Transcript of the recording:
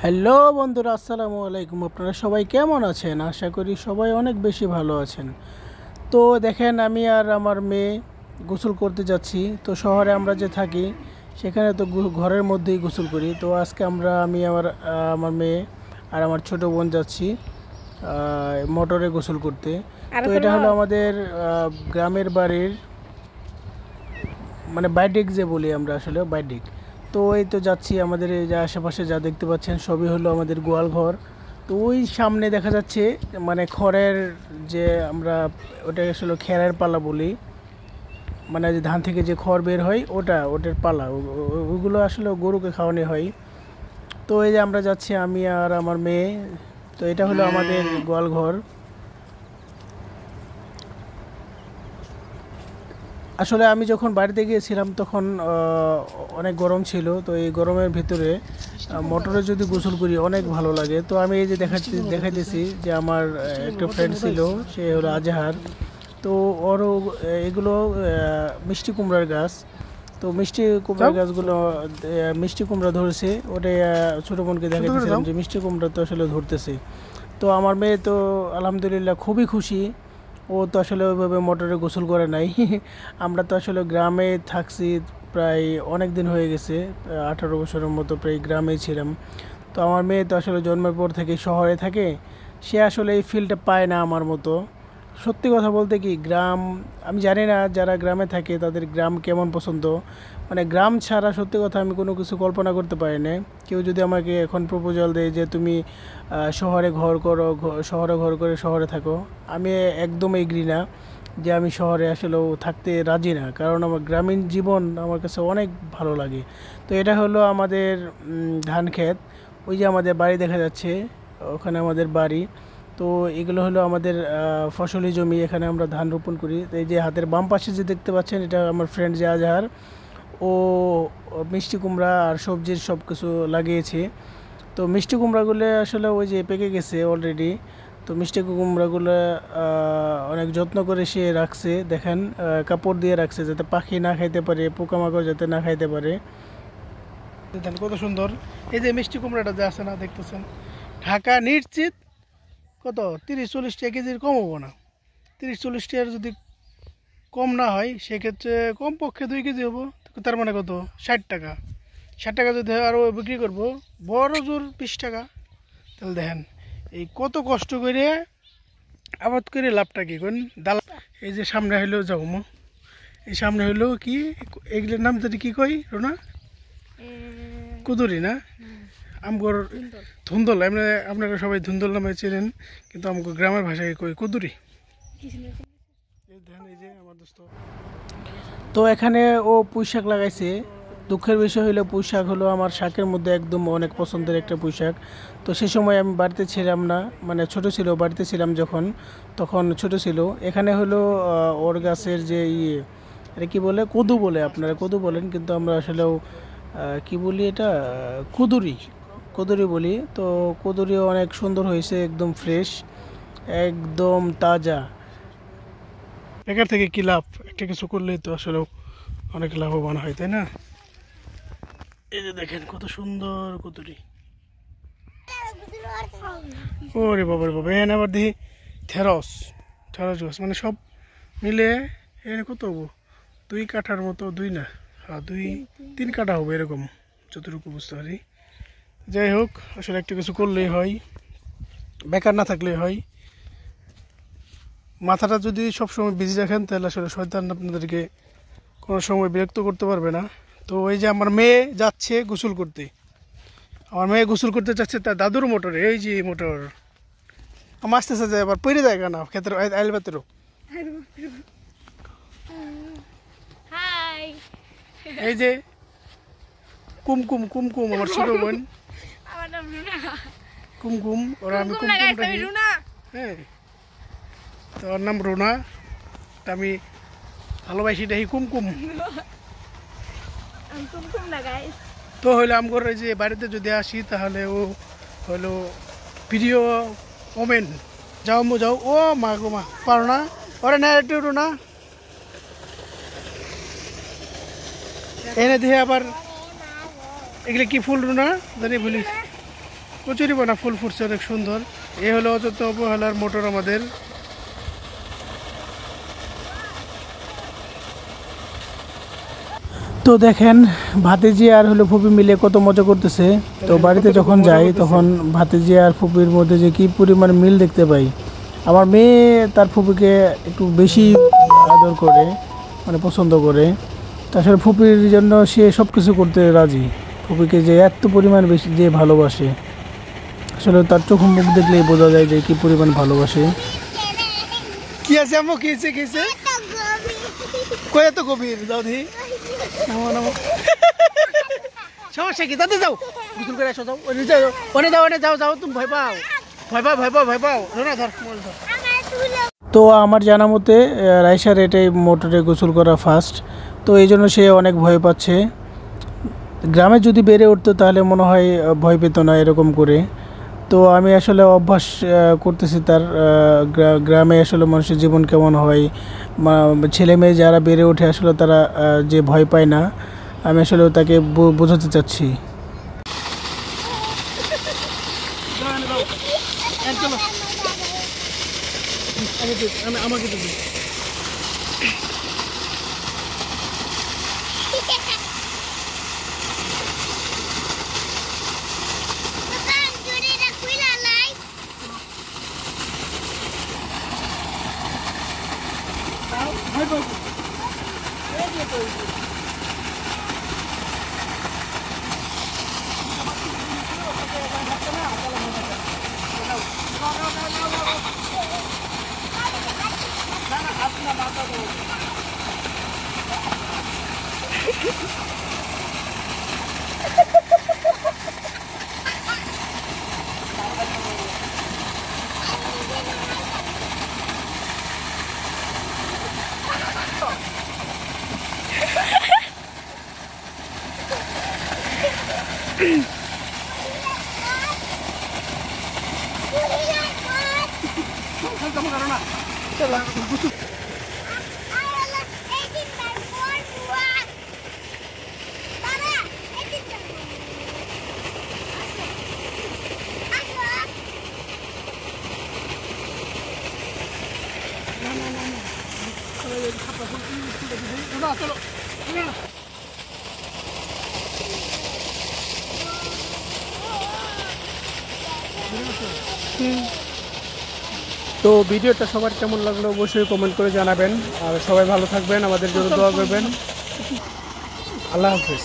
Hello বন্ধুরা, আসসালামু আলাইকুম। আপনারা সবাই কেমন আছেন? আশা করি সবাই অনেক বেশি ভালো আছেন। তো দেখেন, আমি আর আমার মেয়ে গোসল করতে যাচ্ছি। তো শহরে আমরা যে থাকি সেখানে তো ঘরের মধ্যেই গোসল করি। তো আজকে আমি আমার মেয়ে আর আমার ছোট বোন যাচ্ছি মোটরে গোসল করতে। তো এটা হলো আমাদের গ্রামের বাড়ির মানে বাইডিক যে বলি আমরা, আসলে বাইডিক। তো এই তো যাচ্ছি, আমাদের এই যে আশেপাশে যা দেখতে পাচ্ছেন সবই হলো আমাদের গোয়াল ঘর। তো ওই সামনে দেখা যাচ্ছে মানে খড়ের যে আমরা ওটা আসলে খেরের পালা বলি, মানে যে ধান থেকে যে খড় বের হয় ওটার পালা, ওইগুলো আসলে গরুকে খাওয়ানো হয়। তো এই যে আমরা যাচ্ছি, আমি আর আমার মেয়ে। তো এটা হলো আমাদের গোয়াল ঘর। আসলে আমি যখন বাড়িতে গিয়েছিলাম তখন অনেক গরম ছিল। তো এই গরমের ভিতরে মোটরে যদি গোসল করি অনেক ভালো লাগে। তো আমি এই যে দেখাইতেছি যে আমার একটা ফ্রেন্ড ছিল, সে হলো আজহার। তো ওরও এগুলো মিষ্টি কুমড়ার গাছ। তো মিষ্টি কুমড়ার গাছগুলো মিষ্টি কুমড়া ধরেছে। ওটাই ছোটো বোনকে দেখাইতেছিলাম যে মিষ্টি কুমড়া তো আসলে ধরতেছে। তো আমার মেয়ে তো আলহামদুলিল্লাহ খুবই খুশি। ও তো আসলে ওইভাবে মোটরে গোসল করে নাই। আমরা তো আসলে গ্রামে থাকছি প্রায় অনেক দিন হয়ে গেছে, 18 বছরের মতো প্রায় গ্রামেই ছিলাম। তো আমার মেয়ে তো আসলে জন্মের পর থেকে শহরে থাকে, সে আসলে এই ফিলটা পায় না আমার মতো। সত্যি কথা বলতে কি, গ্রাম, আমি জানি না যারা গ্রামে থাকে তাদের গ্রাম কেমন পছন্দ। মানে গ্রাম ছাড়া সত্যি কথা আমি কোনো কিছু কল্পনা করতে পারি না। কেউ যদি আমাকে এখন প্রপোজাল দেয় যে তুমি শহরে ঘর করো, শহরে ঘর করে শহরে থাকো, আমি একদম এগ্রি না, যে আমি শহরে আসলেও থাকতে রাজি না। কারণ আমার গ্রামীণ জীবন আমার কাছে অনেক ভালো লাগে। তো এটা হলো আমাদের ধান ক্ষেত। ওই যে আমাদের বাড়ি দেখা যাচ্ছে, ওখানে আমাদের বাড়ি। তো এগুলো হলো আমাদের ফসলি জমি, এখানে আমরা ধান রোপণ করি। তো এই যে হাতের বাম পাশে যে দেখতে পাচ্ছেন, এটা আমার ফ্রেন্ড যে আজহার, ও মিষ্টি কুমড়া আর সবজির সব কিছু লাগিয়েছে। তো মিষ্টি কুমড়াগুলো আসলে ওই যে পেকে গেছে অলরেডি। তো মিষ্টি কুমড়াগুলো অনেক যত্ন করে সে রাখছে, দেখেন কাপড় দিয়ে রাখছে যাতে পাখি না খাইতে পারে, পোকামাকড় যাতে না খাইতে পারে। দেখেন কত সুন্দর। এই যে মিষ্টি কুমড়াটা যে আছে না, দেখতেছেন, ঢাকা নিশ্চিত কত 30-40 টাকা কেজির কম হবো না। 30-40 টাকার যদি কম না হয় সেক্ষেত্রে কমপক্ষে 2 কেজি হবো। তার মানে কত, 60 টাকা। 60 টাকা যদি আরও বিক্রি করবো বড় জোর 20 টাকা। তাহলে দেখেন এই কত কষ্ট করে আবাদ করে লাভটা কী করেন ডাল। এই যে সামনে হইলেও যাবো, এই সামনে হইলেও কি এগুলোর নাম যদি কী কই রোনা, কুদুরি না, আমগর ধুন্দল। আপনারা সবাই ধুন্দল নামে চেনেন, কিন্তু আমাকে গ্রামের ভাষায় কই কুদুরি। তো এখানে ও পুঁই শাক লাগাইছে। দুঃখের বিষয় হলো পুঁই শাক হলো আমার শাকের মধ্যে একদম অনেক পছন্দের একটা পুঁই শাক। তো সে সময় আমি বাড়িতে ছিলাম না, মানে ছোট ছিল, বাড়িতে ছিলাম যখন, তখন ছোট ছিল। এখানে হলো ওর গাছের যে এটা কী বলে, কদু বলে, আপনারা কদু বলেন, কিন্তু আমরা আসলেও কি বলি, এটা কুদুরি, কুদুরি বলি। তো কুদুরিও অনেক সুন্দর হয়েছে, একদম ফ্রেশ, একদম তাজা। বেকার থেকে কী লাভ, একটা কিছু করলেই তো আসলে অনেক লাভবান হয়, তাই না? এই যে দেখেন কত সুন্দর কুদুরি। ওরে বাবা রে বাবা, এখানে আবার দেখি ঢেঁড়স গাছ, মানে সব মিলে এখানে কত হবো, 2 কাঠার মতো, 2 না, 2-3 কাঠা হবে এরকম, যতটুকু বুঝতে পারি। যাই হোক, আসলে একটা কিছু করলেই হয়, বেকার না থাকলেই হয়। মাথাটা যদি সবসময় বিজি রাখেন তাহলে আসলে শয়তান আপনাদেরকে কোনো সময় বিরক্ত করতে পারবে না। তো এই যে আমার মেয়ে যাচ্ছে গোসল করতে, আমার মেয়ে গোসল করতে যাচ্ছে তার দাদুর মোটরে। এই যে মোটর আমার আসতেছে, যায় আবার পড়ে যায় না ক্ষেত্রে আইল বাতেরও। এই যে কুমকুম, কুমকুম আমার ছোট বোন, কুমকুম, ওরা আমি কুমকুম, হ্যাঁ, তো ওর নাম রোনা, আমি ভালোবাসি দেখি কুমকুম। তো হইলো আমগর এই যে বাড়িতে যদি আসি তাহলে ও হইলো প্রিয় ওমেন। যাও মো যাও, ও মা গো মা, পারো না, ওরে না একটু রোনা, এনে দিয়ে আবার এগুলো কি ফুল না জানি বলি কচুরি বানা ফুল ফুটছে অনেক সুন্দর। এ হলো অযোধ্যা অবহেলার মোটর আমাদের। তো দেখেন ভাতিজি আর হলো ফুপি মিলে কত মজা করতেছে। তো বাড়িতে যখন যাই তখন ভাতিজি আর ফুপির মধ্যে যে কি পরিমাণ মিল দেখতে পাই। আমার মেয়ে তার ফুপিকে একটু বেশি আদর করে, মানে পছন্দ করে। তাছাড়া ফুপির জন্য সে সব কিছু করতে রাজি। ফুপিকে যে এত পরিমাণ বেশি যে ভালোবাসে, আসলে তার চোখ মুখ দেখলেই বোঝা যায় যে কি পরিমাণ ভালোবাসে। কি আছে আম্মু? কি আছে? কি আছে? কই এত গভীর? যাও দেখি। নামো নামো। সমস্যা কি? তাতে যাও, গোসল করে এসো। যাও ওনে যাও, ওনে যাও, ওনে যাও। যাও তুমি ভয় পাও, ভয় পাও, ভয় পাও, ভয় পাও। ধর ধর মোবাইল ধর। তো আমার জানা মতে রাইসার এটাই মোটরে গোসল করা ফার্স্ট। তো এই জন্য সে অনেক ভয় পাচ্ছে। গ্রামে যদি বেড়ে উঠতো তাহলে মনে হয় ভয় পেত না এরকম করে। তো আমি আসলে অভ্যাস করতেছি তার। গ্রামে আসলে মানুষের জীবন কেমন হয়, ছেলে মেয়ে যারা বেড়ে ওঠে আসলে তারা যে ভয় পায় না, আমি আসলে তাকে বোঝাতে চাচ্ছি। আমাকে তো ভিডিওটা সবার কেমন লাগলো অবশ্যই কমেন্ট করে জানাবেন। আর সবাই ভালো থাকবেন, আমাদের জন্য দোয়া করবেন। আল্লাহ হাফেজ।